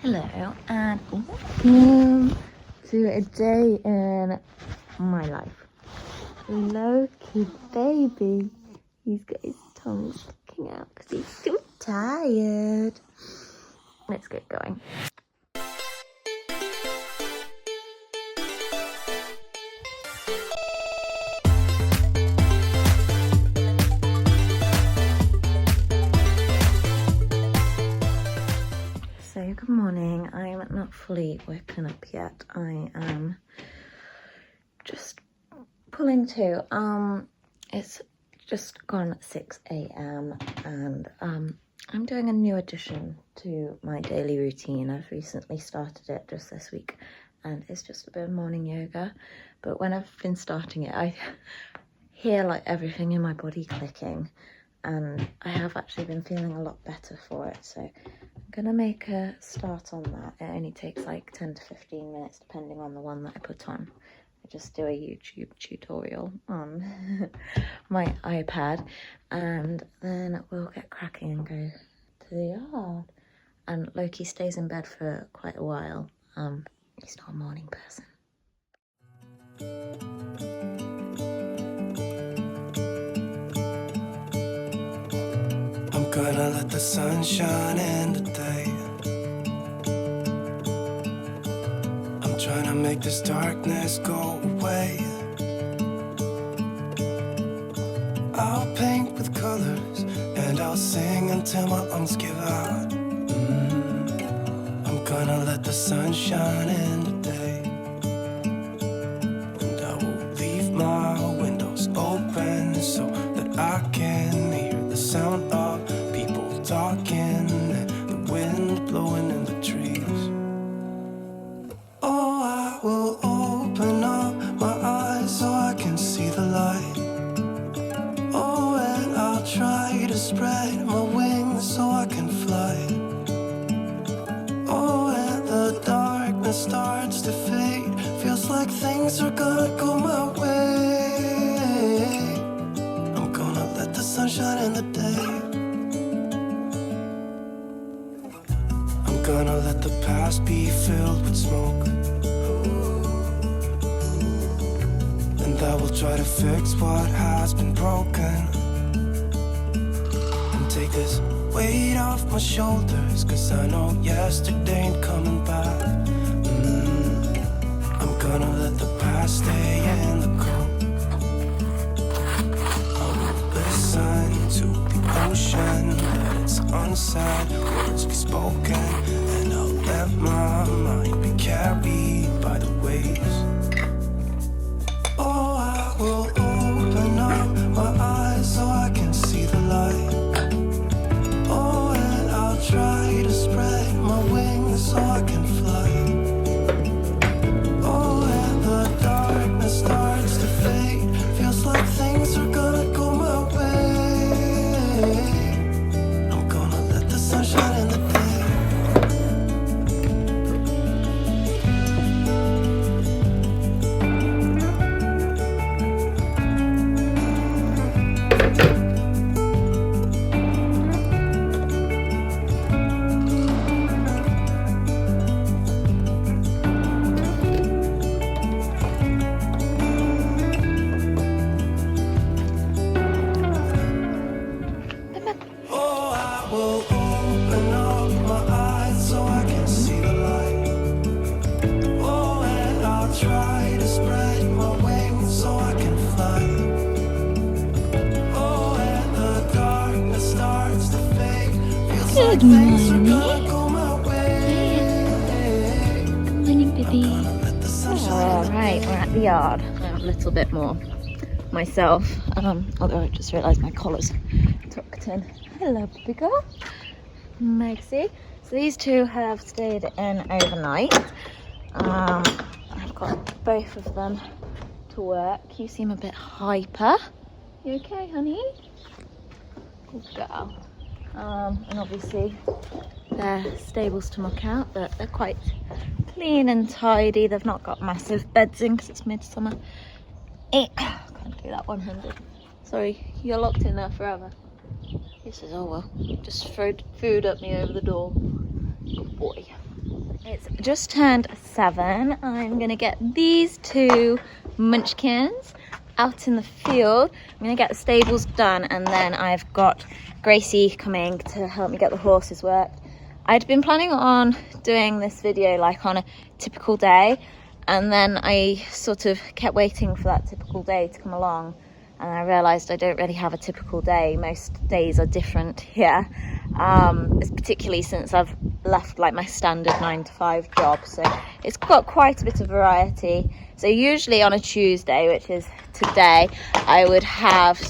Hello and welcome to a day in my life. Loki baby, he's got his tongue sticking out because he's too tired. Let's get going. So good morning. I am not fully woken up yet. I am just pulling to. It's just gone 6 a.m. and I'm doing a new addition to my daily routine. I've recently started it just this week, and it's just a bit of morning yoga. But when I've been starting it, I hear like everything in my body clicking, and I have actually been feeling a lot better for it. So I'm gonna make a start on that. It only takes like 10 to 15 minutes depending on the one that I put on. I just do a YouTube tutorial on my iPad, and then we'll get cracking and go to the yard. And Loki stays in bed for quite a while. He's not a morning person. I'm gonna let the sun shine in today. I'm trying to make this darkness go away. I'll paint with colors and I'll sing until my lungs give out. I'm gonna let the sun shine in today. And I will leave my windows open so that I can hear the sound of people talking and the wind blowing in the trees. Oh, I will open up my eyes so I can see the light. Oh, and I'll try to spread my wings so I can fly. Oh, and the darkness starts to fade. Feels like things are gonna go my way. I'm gonna let the sun shine in the day. I'm gonna let the past be filled with smoke. And I will try to fix what has been broken. And take this weight off my shoulders, 'cause I know yesterday ain't coming back. I'm gonna let the past stay in the cold. I will listen to the ocean, let its unsaid words be spoken. And I'll let my mind be carried by the waves. Oh, I will open up my eyes so I can see the light. Oh, and I'll try to spread my wings so I can fly. Oh, and the darkness starts to fade. Feels like things are gonna go my way. I'm gonna let the sun shine in the day. Oh, I will open up my eyes so I can see the light. Oh, and I'll try to spread my wings so I can fly. Oh, and the darkness starts to fade. Feels like things are gonna go my way. Good morning, baby. Let the sun shine. Alright, we're at the yard. I'm a little bit more myself. Although I just realised my collar's tucked in. Hello, baby girl. Maxie. So these two have stayed in overnight. I've got both of them to work. You seem a bit hyper. You okay, honey? Good girl. And obviously they're stables to muck out, but they're quite clean and tidy. They've not got massive beds in because it's midsummer. Can't do that one-handed. Sorry, you're locked in there forever. He says, oh well, just throw food at me over the door. Good boy. just turned 7. I'm gonna get these 2 munchkins out in the field. I'm gonna get the stables done, and then I've got Gracie coming to help me get the horses worked. I'd been planning on doing this video like on a typical day, and then I sort of kept waiting for that typical day to come along, and I realised I don't really have a typical day. Most days are different here, particularly since I've left like my standard 9-to-5 job, so it's got quite a bit of variety. So usually on a Tuesday, which is today, I would have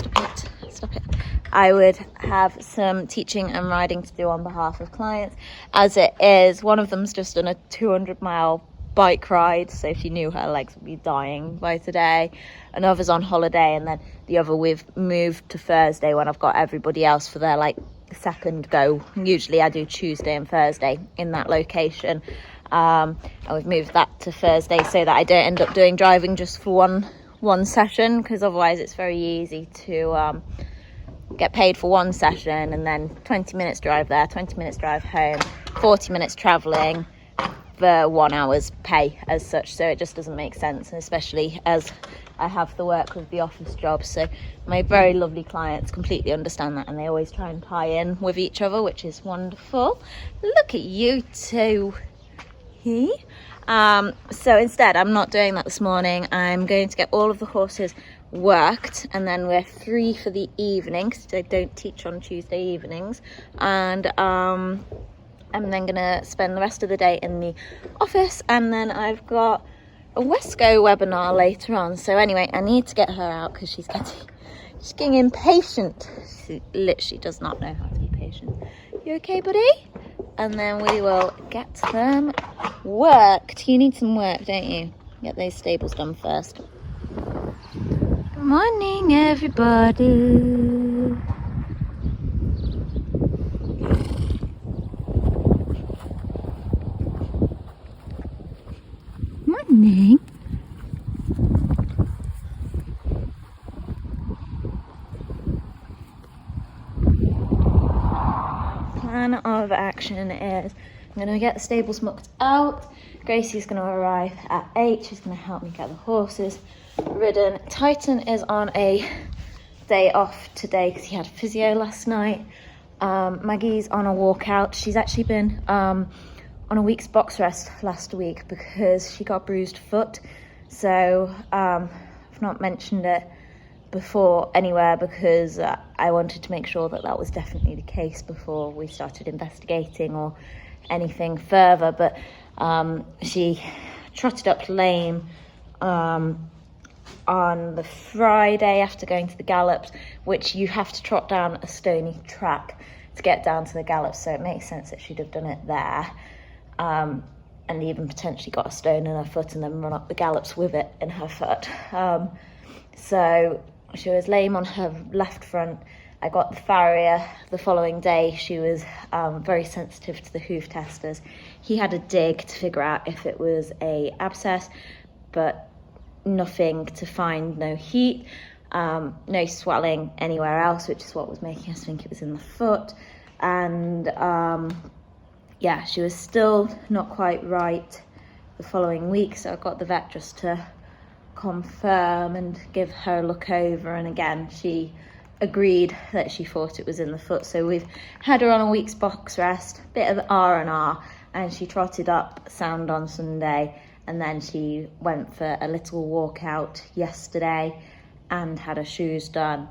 I would have some teaching and riding to do on behalf of clients. As it is, one of them's just done a 200-mile bike ride, so she knew her legs would be dying by today. Another's on holiday, and then the other we've moved to Thursday when I've got everybody else for their like second go. Usually I do Tuesday and Thursday in that location. And we've moved that to Thursday so that I don't end up doing driving just for one session, because otherwise it's very easy to get paid for one session and then 20 minutes drive there, 20 minutes drive home, 40 minutes travelling for 1 hour's pay as such. So it just doesn't make sense, and especially as I have the work with the office job. So my very lovely clients completely understand that, and they always try and tie in with each other, which is wonderful. Look at you two. So instead, I'm not doing that this morning. I'm going to get all of the horses worked, and then we're free for the evening because I don't teach on Tuesday evenings, and I'm then gonna spend the rest of the day in the office, and then I've got a Wesco webinar later on. So anyway, I need to get her out because she's getting impatient. She literally does not know how to be patient. You okay, buddy? And then we will get them worked. You need some work, don't you? Get those stables done first. Good morning, everybody. Morning. Plan of action is I'm going to get the stables mucked out. Gracie's going to arrive at 8. She's going to help me get the horses ridden. Titan is on a day off today because he had physio last night. Maggie's on a walkout. She's actually been on a week's box rest last week because she got a bruised foot. So I've not mentioned it before anywhere because I wanted to make sure that that was definitely the case before we started investigating or anything further. But she trotted up lame on the Friday after going to the gallops, which you have to trot down a stony track to get down to the gallops, so it makes sense that she'd have done it there, and even potentially got a stone in her foot and then run up the gallops with it in her foot. So she was lame on her left front. I got the farrier the following day. She was very sensitive to the hoof testers. He had a dig to figure out if it was a abscess, but nothing to find, no heat, no swelling anywhere else, which is what was making us think it was in the foot. And yeah, she was still not quite right the following week, so I got the vet just to confirm and give her a look over, and again she agreed that she thought it was in the foot. So we've had her on a week's box rest, bit of R&R, and she trotted up sound on Sunday, and then she went for a little walkout yesterday and had her shoes done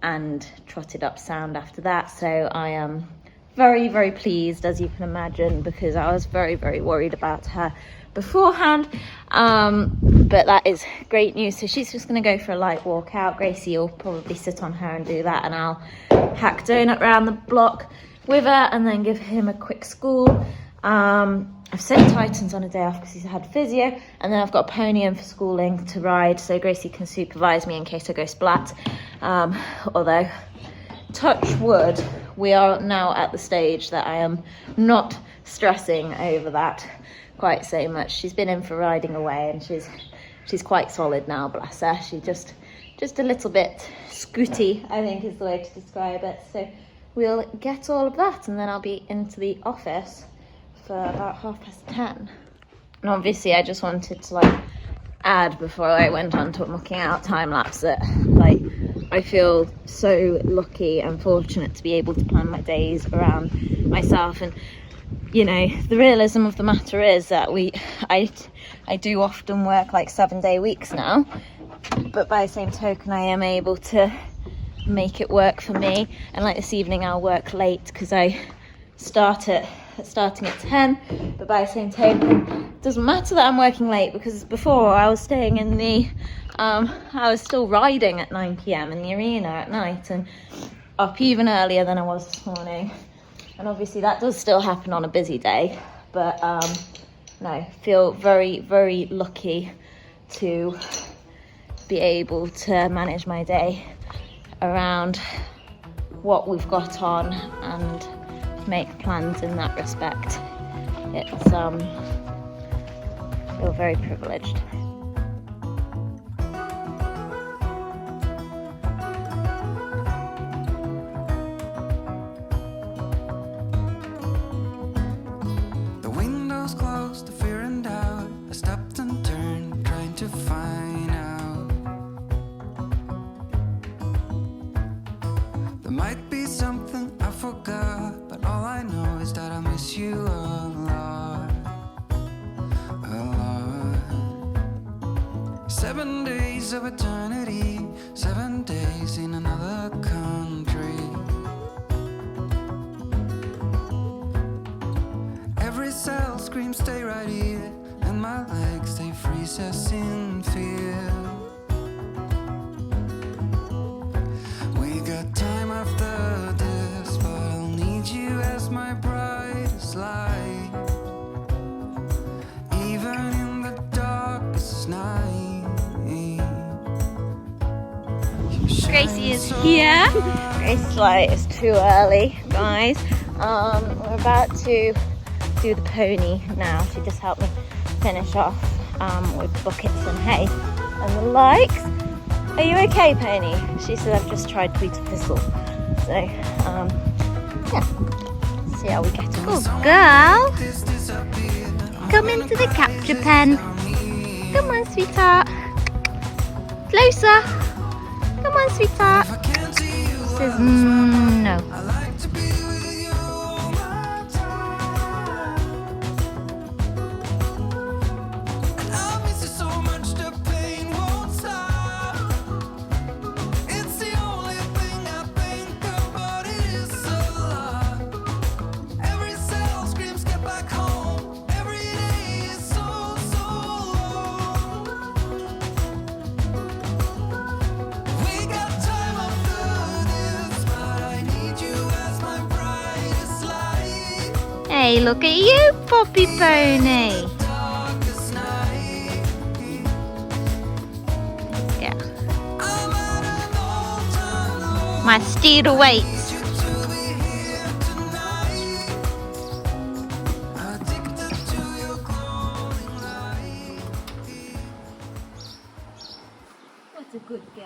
and trotted up sound after that. So I am very, very pleased, as you can imagine, because I was very, very worried about her beforehand, but that is great news. So she's just going to go for a light walk out. Gracie will probably sit on her and do that, and I'll hack Donut around the block with her and then give him a quick school. I've sent Titans on a day off because he's had physio, and then I've got a pony in for schooling to ride, so Gracie can supervise me in case I go splat. Although, touch wood, we are now at the stage that I am not stressing over that quite so much. She's been in for riding away, and she's quite solid now, bless her. She's just a little bit scooty, I think is the way to describe it. So we'll get all of that, and then I'll be into the office for about 10:30. And obviously I just wanted to like add before I went on to mucking out time lapse that like I feel so lucky and fortunate to be able to plan my days around myself. And you know, the realism of the matter is that I do often work like 7-day weeks now, but by the same token I am able to make it work for me. And like this evening I'll work late because I starting at 10, but by the same token it doesn't matter that I'm working late, because before I was staying in the I was still riding at 9 p.m. in the arena at night and up even earlier than I was this morning. And obviously that does still happen on a busy day, but no, feel very, very lucky to be able to manage my day around what we've got on and make plans in that respect. It's feel very privileged. The windows closed, the fear and doubt. I stopped and turned, trying to find out. There might be something I forgot, but all I know is that I miss you a lot, a lot. 7 days of eternity, 7 days in another country. Every cell screams, stay right here, and my legs, they freeze us in fear. We got time after this, but I'll need you as my brightest light, even in the darkest night. Gracie is here. It's like, it's too early, guys. We're about to do the pony now. She just helped me finish off with buckets and hay and the likes. Are you okay, Pony? She said I've just tried to eat a thistle. So, yeah. See how we get on. Good girl. Come into the capture pen. Come on, sweetheart. Closer. Come on, sweetheart. She says, no. Hey, look at you, Poppy Pony. Yeah. My steed awaits. What a good girl.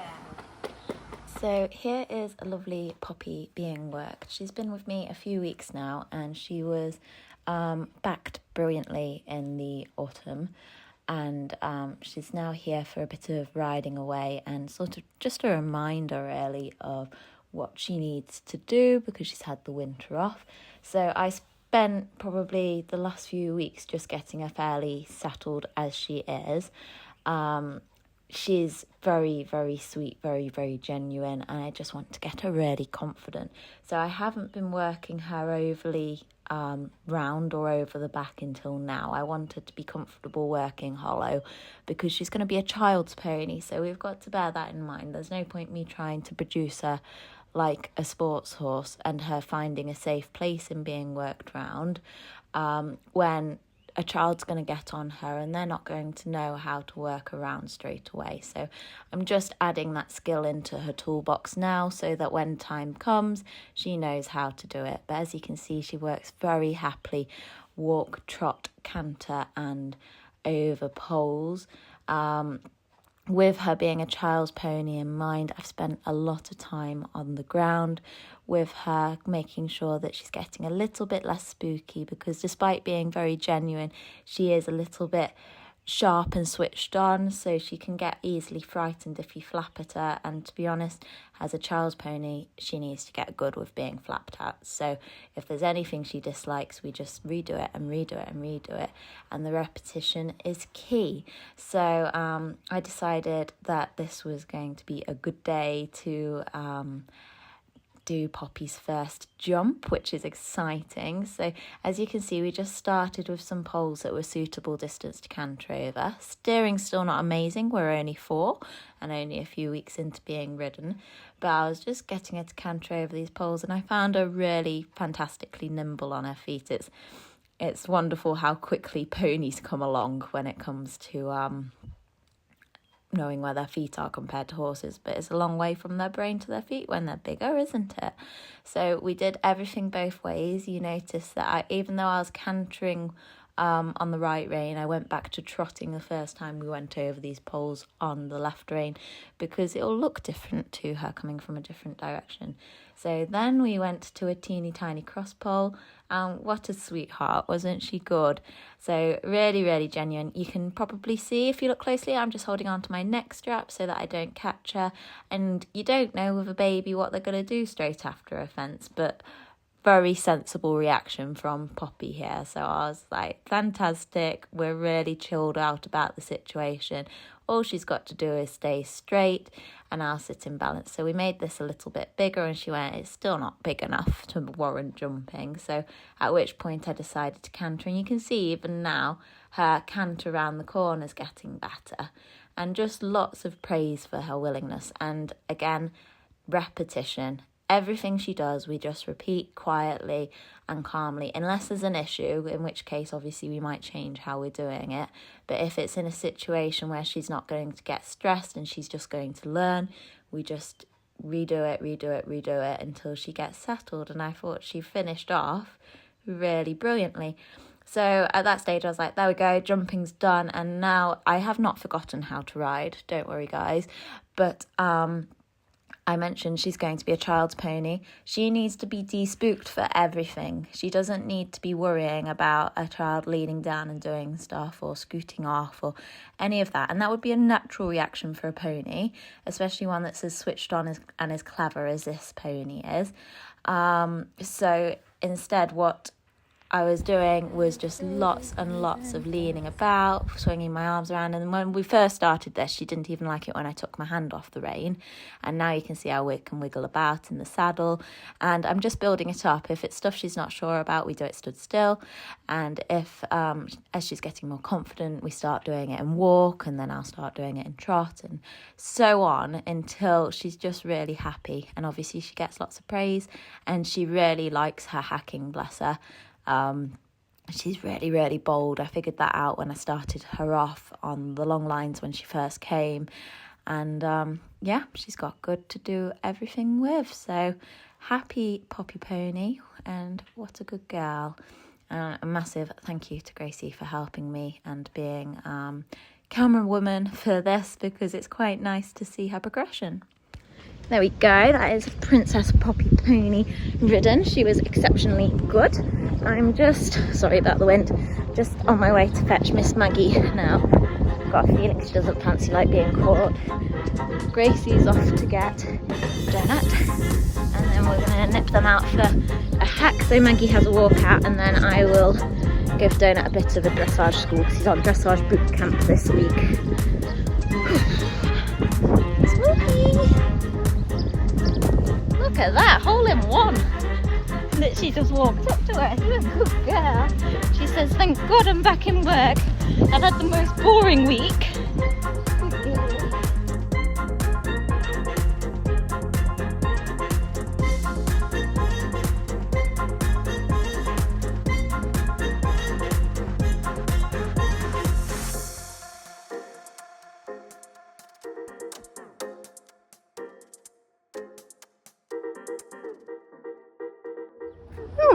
So here is a lovely Poppy being worked. She's been with me a few weeks now, and she was backed brilliantly in the autumn, and she's now here for a bit of riding away and sort of just a reminder really of what she needs to do because she's had the winter off. So I spent probably the last few weeks just getting her fairly settled as she is. She's very, very sweet, very, very genuine, and I just want to get her really confident. So I haven't been working her overly round or over the back until now. I want her to be comfortable working hollow because she's going to be a child's pony, so we've got to bear that in mind. There's no point me trying to produce her like a sports horse and her finding a safe place in being worked round when a child's going to get on her and they're not going to know how to work around straight away. So I'm just adding that skill into her toolbox now so that when time comes, she knows how to do it. But as you can see, she works very happily, walk, trot, canter and over poles. With her being a child's pony in mind, I've spent a lot of time on the ground with her, making sure that she's getting a little bit less spooky, because despite being very genuine, she is a little bit sharp and switched on, so she can get easily frightened if you flap at her. And to be honest, as a child's pony, she needs to get good with being flapped at. So if there's anything she dislikes, we just redo it and redo it and redo it, and the repetition is key. So I decided that this was going to be a good day to do Poppy's first jump, which is exciting. So as you can see, we just started with some poles that were suitable distance to canter over. Steering's still not amazing, we're only 4 and only a few weeks into being ridden, but I was just getting her to canter over these poles, and I found her really fantastically nimble on her feet. It's wonderful how quickly ponies come along when it comes to knowing where their feet are compared to horses, but it's a long way from their brain to their feet when they're bigger, isn't it? So we did everything both ways. You notice that even though I was cantering on the right rein, I went back to trotting the first time we went over these poles on the left rein, because it'll look different to her coming from a different direction. So then we went to a teeny tiny cross pole, and what a sweetheart, wasn't she good? So really, really genuine. You can probably see if you look closely, I'm just holding on to my neck strap so that I don't catch her, and you don't know with a baby what they're going to do straight after a fence, but very sensible reaction from Poppy here. So I was like, fantastic, we're really chilled out about the situation. All she's got to do is stay straight and I'll sit in balance. So we made this a little bit bigger, and she went, it's still not big enough to warrant jumping. So at which point I decided to canter, and you can see even now her canter around the corner's getting better, and just lots of praise for her willingness. And again, repetition. Everything she does, we just repeat quietly and calmly, unless there's an issue, in which case obviously we might change how we're doing it. But if it's in a situation where she's not going to get stressed and she's just going to learn, we just redo it until she gets settled. And I thought she finished off really brilliantly. So at that stage I was like, there we go, jumping's done. And now I have not forgotten how to ride, don't worry guys, but I mentioned she's going to be a child's pony. She needs to be despooked for everything. She doesn't need to be worrying about a child leaning down and doing stuff or scooting off or any of that. And that would be a natural reaction for a pony, especially one that's as switched on and as clever as this pony is. So instead, what I was doing was just lots and lots of leaning about, swinging my arms around. And when we first started this, she didn't even like it when I took my hand off the rein. And now you can see how we can wiggle about in the saddle. And I'm just building it up. If it's stuff she's not sure about, we do it stood still. And if, as she's getting more confident, we start doing it in walk, and then I'll start doing it in trot, and so on until she's just really happy. And obviously she gets lots of praise, and she really likes her hacking, bless her. She's really, really bold. I figured that out when I started her off on the long lines when she first came. And yeah, she's got good to do everything with. So happy Poppy Pony, and what a good girl. A massive thank you to Gracie for helping me and being camera woman for this, because it's quite nice to see her progression. There we go, that is Princess Poppy Pony ridden. She was exceptionally good. I'm just, sorry about the wind, just on my way to fetch Miss Maggie now. Got a feeling she doesn't fancy like being caught. Gracie's off to get Donut, and then we're going to nip them out for a hack. So Maggie has a walk out, and then I will give Donut a bit of a dressage school, because he's on dressage boot camp this week. Smokey! Look at that, hole in one. Literally just walked up to her. You're a good girl. She says, thank God I'm back in work. I've had the most boring week.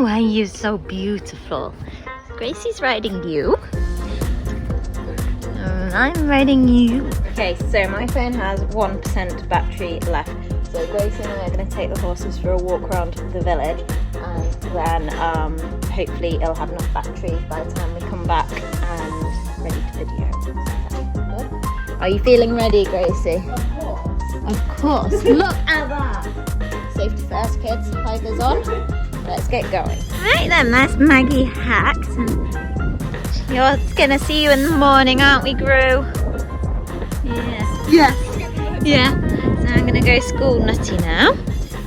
Oh, are you so beautiful? Gracie's riding you. And I'm riding you. Okay, so my phone has 1% battery left. So Gracie and I are going to take the horses for a walk around the village, and then hopefully it'll have enough battery by the time we come back and ready to video. Good. Are you feeling ready, Gracie? Of course. Look at that. Safety first, kids. Tigers on. Let's get going. Right then, that's Maggie hacked. You're gonna see you in the morning, aren't we, Gru? Yeah. Yeah. Yeah. So I'm gonna go school nutty now.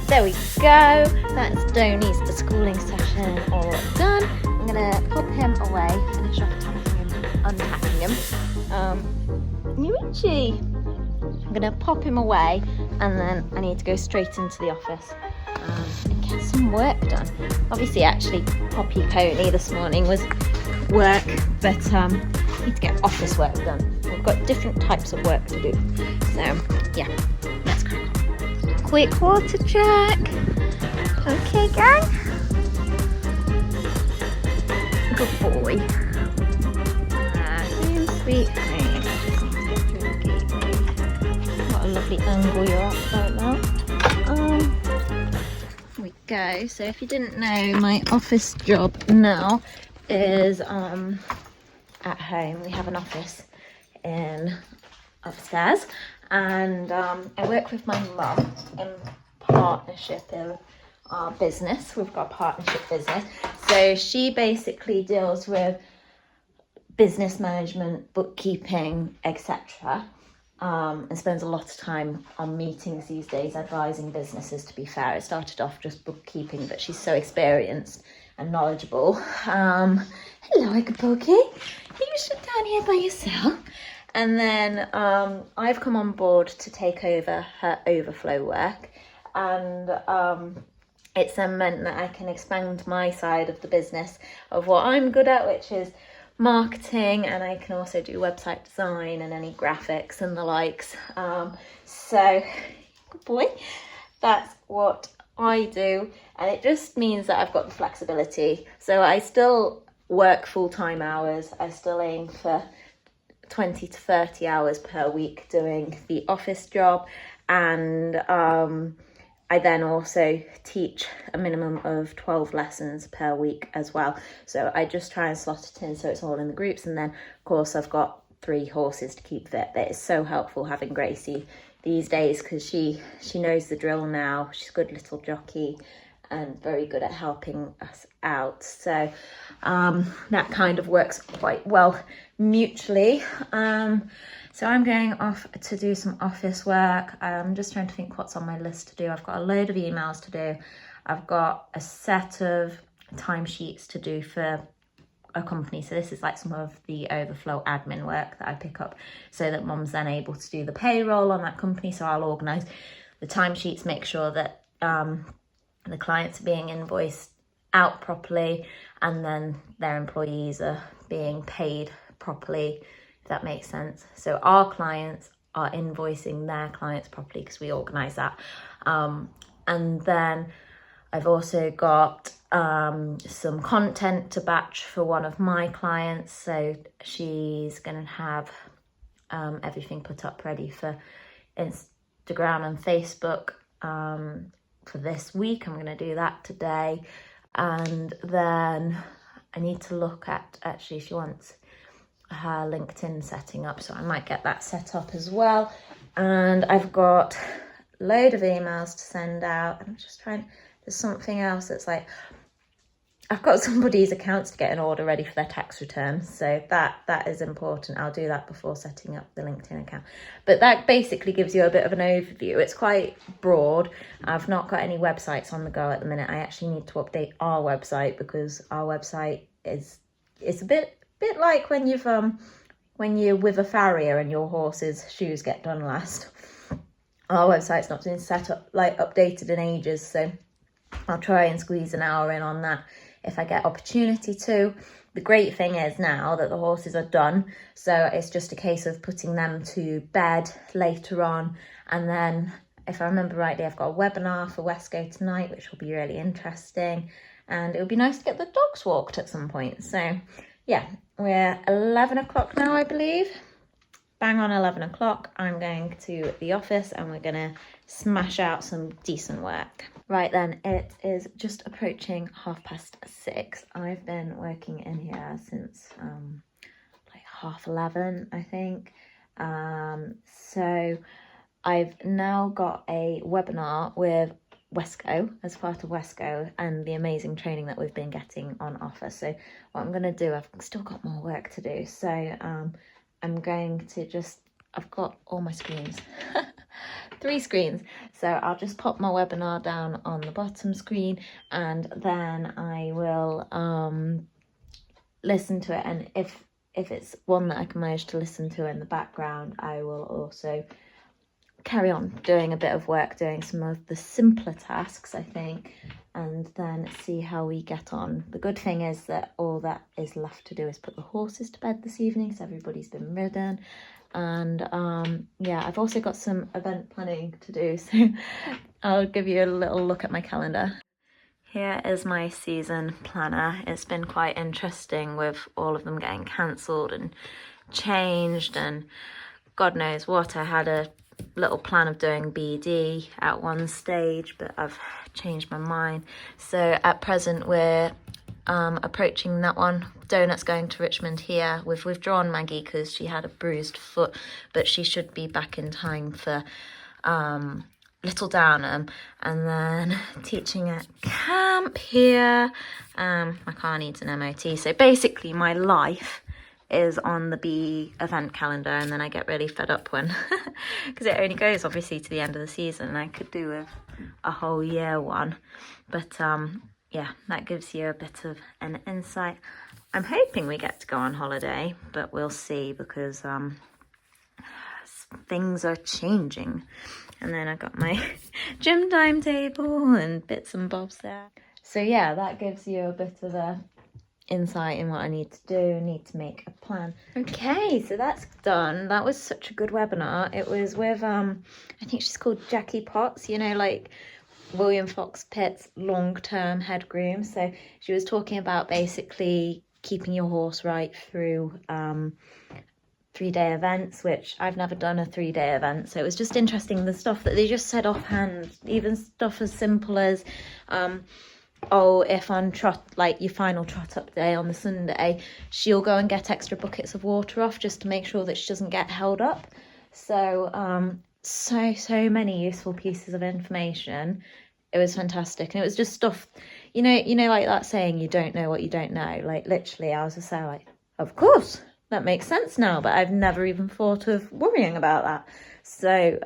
There we go. That's Donnie's the schooling session all done. I'm gonna pop him away, finish off unpacking him. Yuichi. I'm gonna pop him away, and then I need to go straight into the office and get some work done. Obviously, actually, Poppy Pony this morning was work, but need to get office work done. We've got different types of work to do. So yeah, let's crack on. Quick water check. Okay, gang. Good boy. Home sweet home. What a lovely angle you're at right now. Here we go. So if you didn't know, my office job now is at home. We have an office upstairs, and I work with my mum in partnership in our business. We've got a partnership business, so she basically deals with business management, bookkeeping, etc. And spends a lot of time on meetings these days advising businesses. To be fair, it started off just bookkeeping, but she's so experienced and knowledgeable. Hello, Ikapoki. You sit down here by yourself. And then I've come on board to take over her overflow work, and it's then meant that I can expand my side of the business of what I'm good at, which is marketing, and I can also do website design and any graphics and the likes. So good boy, that's what I do, and it just means that I've got the flexibility. So I still work full-time hours. I still aim for 20 to 30 hours per week doing the office job, and I then also teach a minimum of 12 lessons per week as well. So I just try and slot it in so it's all in the groups. And then, of course, I've got 3 horses to keep fit. But it's so helpful having Gracie these days because she knows the drill now. She's a good little jockey and very good at helping us out. So that kind of works quite well mutually. So I'm going off to do some office work. I'm just trying to think what's on my list to do. I've got a load of emails to do. I've got a set of timesheets to do for a company. So this is like some of the overflow admin work that I pick up so that Mum's then able to do the payroll on that company. So I'll organise the timesheets, make sure that the clients are being invoiced out properly, and then their employees are being paid properly, if that makes sense. So our clients are invoicing their clients properly because we organise that. And then I've also got some content to batch for one of my clients. So she's going to have everything put up ready for Instagram and Facebook for this week. I'm going to do that today. And then I need to look at, actually, she wants her LinkedIn setting up, so I might get that set up as well. And I've got a load of emails to send out. I'm just trying, there's something else that's like, I've got somebody's accounts to get in order ready for their tax return, so that is important. I'll do that before setting up the LinkedIn account. But that basically gives you a bit of an overview. It's quite broad. I've not got any websites on the go at the minute. I actually need to update our website because our website is a bit like when you're with a farrier and your horse's shoes get done last. Our website's not been set up, like updated in ages, so I'll try and squeeze an hour in on that if I get opportunity to. The great thing is now that the horses are done, so it's just a case of putting them to bed later on. And then, if I remember rightly, I've got a webinar for Westco tonight, which will be really interesting. And it would be nice to get the dogs walked at some point. So yeah, we're 11 o'clock now, I believe. bang on 11 o'clock, I'm going to the office and we're gonna smash out some decent work. Right then, it is just approaching 6:30. I've been working in here since like 11:30, I think. So I've now got a webinar with Wesco as part of Wesco and the amazing training that we've been getting on offer. So what I'm going to do, I've still got more work to do. So I'm going to I've got all my screens, 3 screens. So I'll just pop my webinar down on the bottom screen and then I will listen to it. And if it's one that I can manage to listen to in the background, I will also carry on doing a bit of work, doing some of the simpler tasks, I think, and then see how we get on. The good thing is that all that is left to do is put the horses to bed this evening, so everybody's been ridden. And yeah, I've also got some event planning to do, so I'll give you a little look at my calendar. Here is my season planner. It's been quite interesting with all of them getting cancelled and changed and God knows what. I had a little plan of doing BD at one stage, but I've changed my mind. So at present we're approaching that one. Donut's going to Richmond here. We've withdrawn Maggie because she had a bruised foot, but she should be back in time for Little Downham, and then teaching at camp here. My car needs an MOT. So basically my life is on the B event calendar, and then I get really fed up when because it only goes obviously to the end of the season, and I could do with a whole year one. But yeah, that gives you a bit of an insight. I'm hoping we get to go on holiday, but we'll see because things are changing. And then I got my gym timetable and bits and bobs there. So yeah, that gives you a bit of a insight in what I need to do. I need to make a plan. Okay, so that's done. That was such a good webinar. It was with I think she's called Jackie Potts, you know, like William Fox Pitt's long-term head groom. So she was talking about basically keeping your horse right through 3-day events, which I've never done a 3-day event, so it was just interesting, the stuff that they just said offhand, even stuff as simple as oh, if on trot, like your final trot up day on the Sunday, she'll go and get extra buckets of water off just to make sure that she doesn't get held up. So so many useful pieces of information. It was fantastic, and it was just stuff, you know like that saying, you don't know what you don't know. Like literally I was just so like, of course that makes sense now, but I've never even thought of worrying about that. So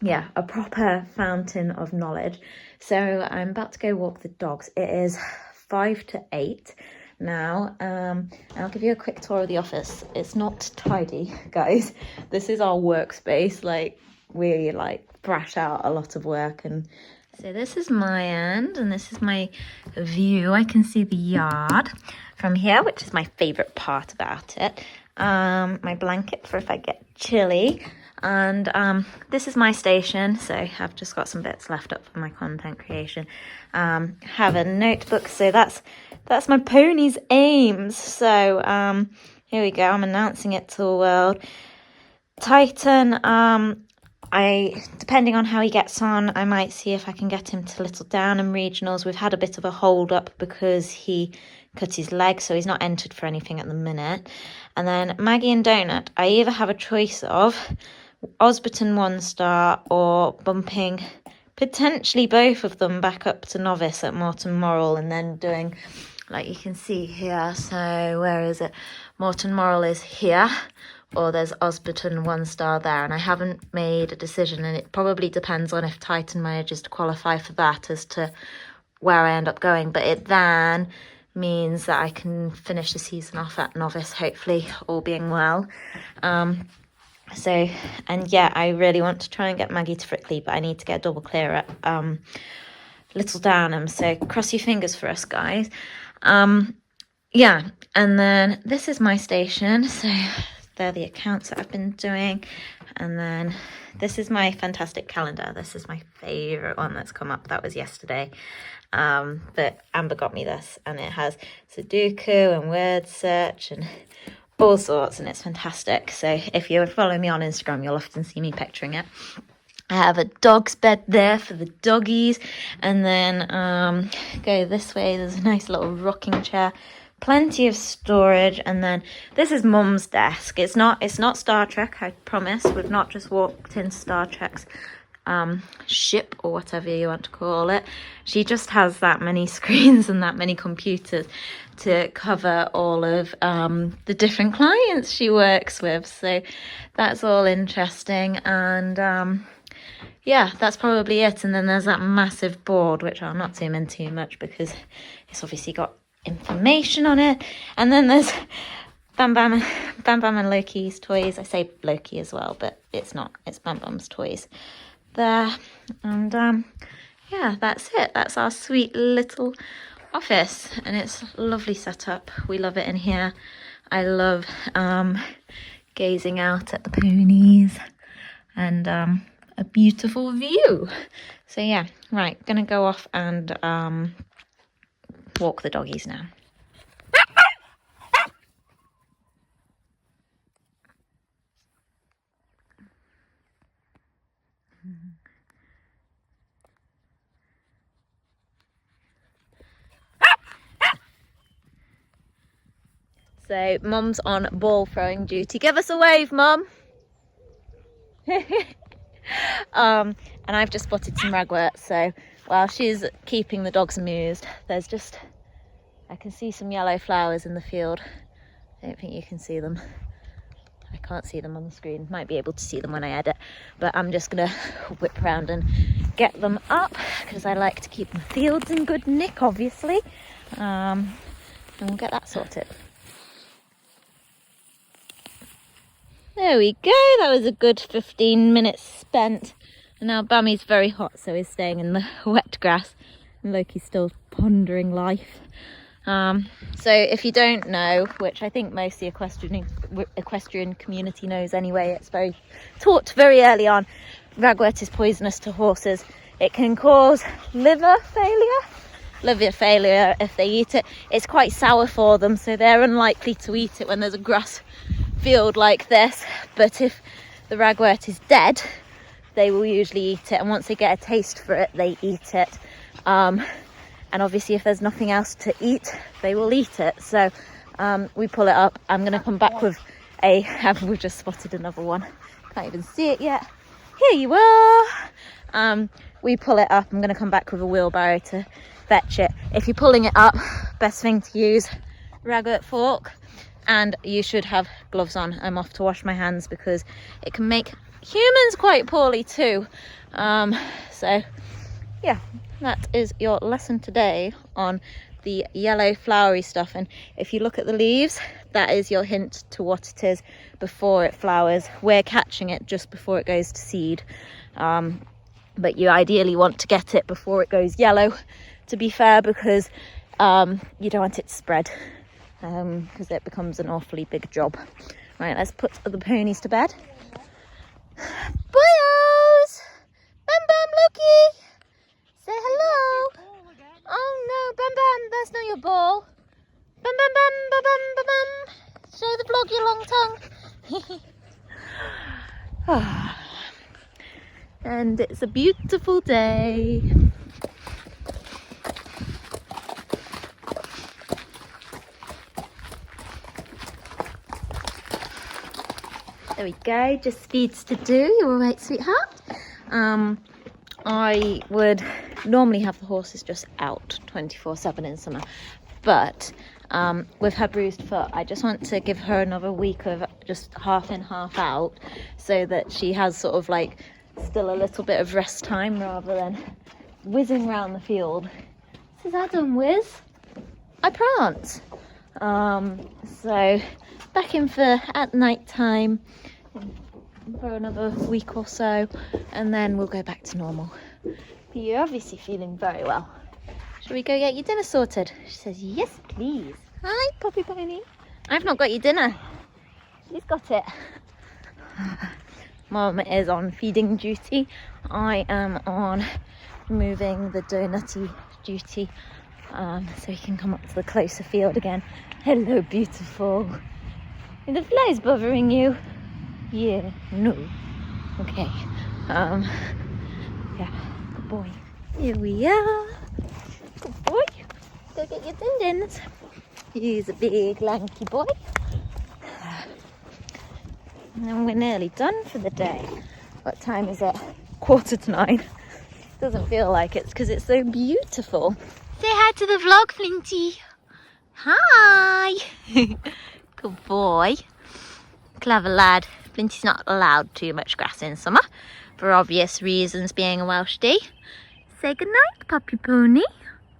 yeah, a proper fountain of knowledge. So I'm about to go walk the dogs. It is 5 to 8 now. I'll give you a quick tour of the office. It's not tidy, guys. This is our workspace. Like we like thrash out a lot of work. And so this is my end, and this is my view. I can see the yard from here, which is my favorite part about it. My blanket for if I get chilly, and this is my station. So I've just got some bits left up for my content creation. Have a notebook. So that's my pony's aims. So here we go. I'm announcing it to the world. Titan. Depending on how he gets on, I might see if I can get him to Little Downham regionals. We've had a bit of a hold up because he cut his leg, so he's not entered for anything at the minute. And then Maggie and Donut, I either have a choice of Osberton 1-star or bumping potentially both of them back up to novice at Morton Morrell, and then doing, like you can see here, so where is it? Morton Morrell is here, or there's Osberton 1-star there, and I haven't made a decision, and it probably depends on if Titan manages to qualify for that as to where I end up going. But it then means that I can finish the season off at novice, hopefully, all being well. So, and yeah, I really want to try and get Maggie to Frickley, but I need to get a double clear at Little Downham, so cross your fingers for us, guys. Yeah, and then this is my station, so they're the accounts that I've been doing. And then this is my fantastic calendar. This is my favourite one that's come up. That was yesterday. But Amber got me this, and it has Sudoku and word search and all sorts, and it's fantastic. So if you follow me on Instagram, you'll often see me picturing it. I have a dog's bed there for the doggies, and then go this way, there's a nice little rocking chair, plenty of storage, and then this is Mum's desk. It's not Star Trek, I promise. We've not just walked into Star Trek's ship, or whatever you want to call it. She just has that many screens and that many computers to cover all of the different clients she works with, so that's all interesting. And yeah, that's probably it. And then there's that massive board, which I'll not zoom in too much because it's obviously got information on it. And then there's Bam Bam and Loki's toys. I say Loki as well, but it's not. It's Bam Bam's toys there. And yeah, that's it. That's our sweet little office, and it's lovely setup. We love it in here. I love gazing out at the ponies and a beautiful view. So yeah, right, gonna go off and walk the doggies now. So Mum's on ball throwing duty. Give us a wave, Mum. And I've just spotted some ragwort, so while she's keeping the dogs amused, there's just, I can see some yellow flowers in the field. I don't think you can see them. I can't see them on the screen. Might be able to see them when I edit, but I'm just gonna whip around and get them up because I like to keep my fields in good nick, obviously. And we'll get that sorted. There we go, that was a good 15 minutes spent. And now Bammy's very hot, so he's staying in the wet grass. And Loki's still pondering life. So if you don't know, which I think most of the equestrian community knows anyway, it's very taught very early on, ragwort is poisonous to horses. It can cause liver failure if they eat it. It's quite sour for them, so they're unlikely to eat it when there's a grass field like this. But if the ragwort is dead, they will usually eat it, and once they get a taste for it, they eat it. And obviously if there's nothing else to eat, they will eat it. So we pull it up. I'm going to come back with we've just spotted another one. Can't even see it yet. Here you are. We pull it up. I'm going to come back with a wheelbarrow to fetch it. If you're pulling it up, best thing to use ragwort fork, and you should have gloves on. I'm off to wash my hands because it can make humans quite poorly too. So yeah, that is your lesson today on the yellow flowery stuff. And if you look at the leaves, that is your hint to what it is before it flowers. We're catching it just before it goes to seed, but you ideally want to get it before it goes yellow, to be fair, because you don't want it to spread, because it becomes an awfully big job. Right, let's put the ponies to bed. Boyos! Bam Bam, Loki! Say hello! Oh no, Bam Bam, that's not your ball. Bam Bam Bam Bam Bam Bam Bam! Show the vlog your long tongue. And it's a beautiful day. There we go, just feeds to do. You all right, sweetheart? I would normally have the horses just out 24/7 in summer, but with her bruised foot, I just want to give her another week of just half in, half out, so that she has sort of like still a little bit of rest time rather than whizzing around the field. This is Adam, whiz. I prance. So back in for at night time for another week or so, and then we'll go back to normal. But you're obviously feeling very well. Shall we go get your dinner sorted? She says, yes, please. Hi, Poppy Pony. I've not got your dinner. She's got it. Mum is on feeding duty. I am on moving the donutty duty, so he can come up to the closer field again. Hello, beautiful. Are the flies bothering you? Yeah, no. Okay. Yeah, good boy. Here we are. Good boy. Go get your din-dins. He's a big lanky boy. And then we're nearly done for the day. What time is it? 8:45. Doesn't feel like it's because it's so beautiful. Say hi to the vlog, Flinty. Hi. Good boy. Clever lad. Flinty's not allowed too much grass in summer for obvious reasons, being a Welsh day. Say goodnight, puppy pony.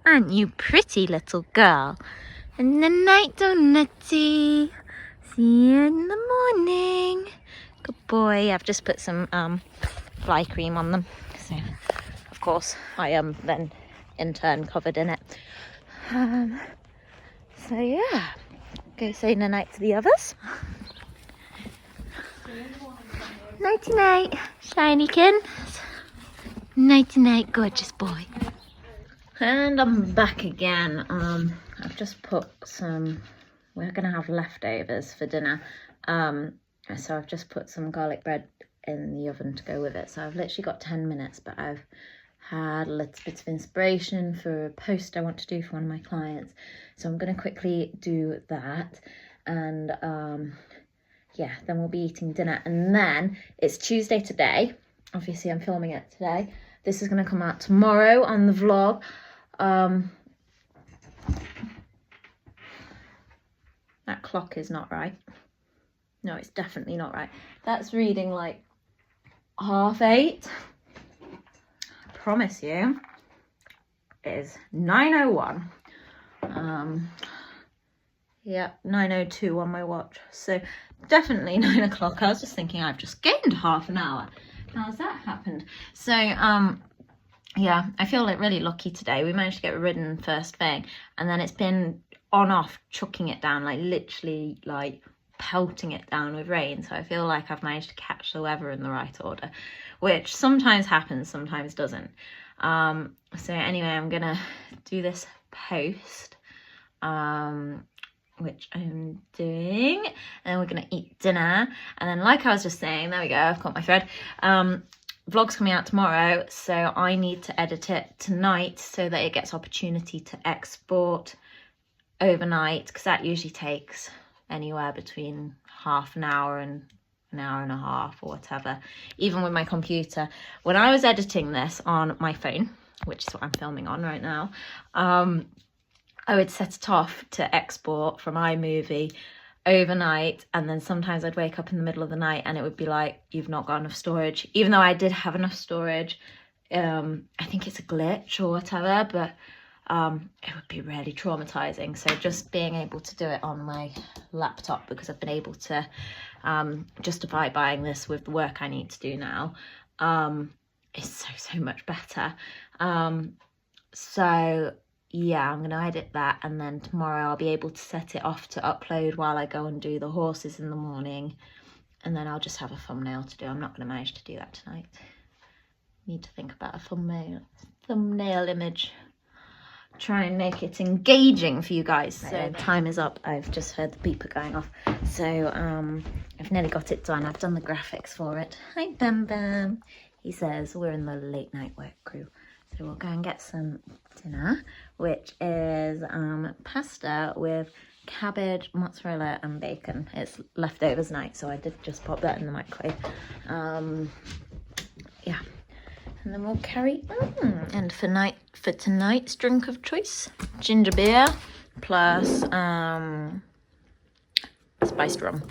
Aren't you pretty little girl? And the night, donutty. See you in the morning. Good boy. I've just put some fly cream on them. So, of course, I am then in turn covered in it. So yeah, go say night to the others. Nighty night, Shinykins. Nighty night, gorgeous boy. And I'm back again. I've just put some. We're gonna have leftovers for dinner. So I've just put some garlic bread in the oven to go with it. So I've literally got 10 minutes, but I've had a little bit of inspiration for a post I want to do for one of my clients. So I'm going to quickly do that. And yeah, then we'll be eating dinner. And then it's Tuesday today. Obviously, I'm filming it today. This is going to come out tomorrow on the vlog. That clock is not right. No, it's definitely not right. That's reading like 8:30. I promise you, it is 9:01. Yeah, 9:02 on my watch. So definitely 9 o'clock. I was just thinking I've just gained half an hour. How's that happened? So yeah, I feel like really lucky today. We managed to get ridden first thing, and then it's been on off chucking it down, like literally like pelting it down with rain. So I feel like I've managed to catch the weather in the right order, which sometimes happens, sometimes doesn't. So anyway, I'm gonna do this post, which I'm doing, and we're gonna eat dinner. And then, like I was just saying, there we go, I've got my thread. Vlog's coming out tomorrow, so I need to edit it tonight so that it gets opportunity to export overnight, because that usually takes anywhere between half an hour and an hour and a half or whatever, even with my computer. When I was editing this on my phone, which is what I'm filming on right now, I would set it off to export from iMovie overnight, and then sometimes I'd wake up in the middle of the night and it would be like, you've not got enough storage, even though I did have enough storage. I think it's a glitch or whatever, but it would be really traumatizing. So just being able to do it on my laptop, because I've been able to justify buying this with the work I need to do now, is so much better. So yeah, I'm going to edit that, and then tomorrow I'll be able to set it off to upload while I go and do the horses in the morning, and then I'll just have a thumbnail to do. I'm not going to manage to do that tonight. Need to think about a thumbnail image. Try and make it engaging for you guys. So time is up. I've just heard the beeper going off. So I've nearly got it done. I've done the graphics for it. Hi Bam Bam. He says we're in the late night work crew. So we'll go and get some dinner, which is pasta with cabbage, mozzarella and bacon. It's leftovers night, so I did just pop that in the microwave. Yeah. And then we'll carry on. And for tonight's drink of choice, ginger beer plus spiced rum.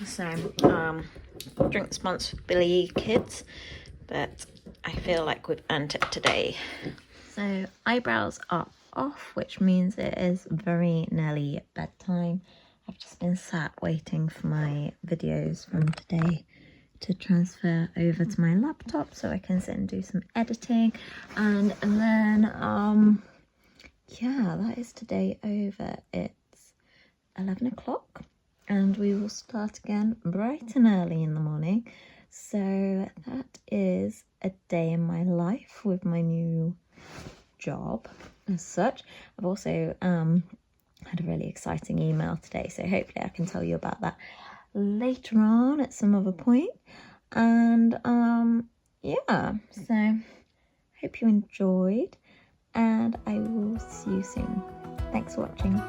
So drink sponsored Billy Kids, but I feel like we've earned it today. So eyebrows are off, which means it is very nearly bedtime. I've just been sat waiting for my videos from today to transfer over to my laptop so I can sit and do some editing. And then yeah, that is today over. It's 11 o'clock and we will start again bright and early in the morning. So that is a day in my life with my new job as such. I've also had a really exciting email today, so hopefully I can tell you about that later on at some other point. And yeah, so hope you enjoyed, and I will see you soon. Thanks for watching.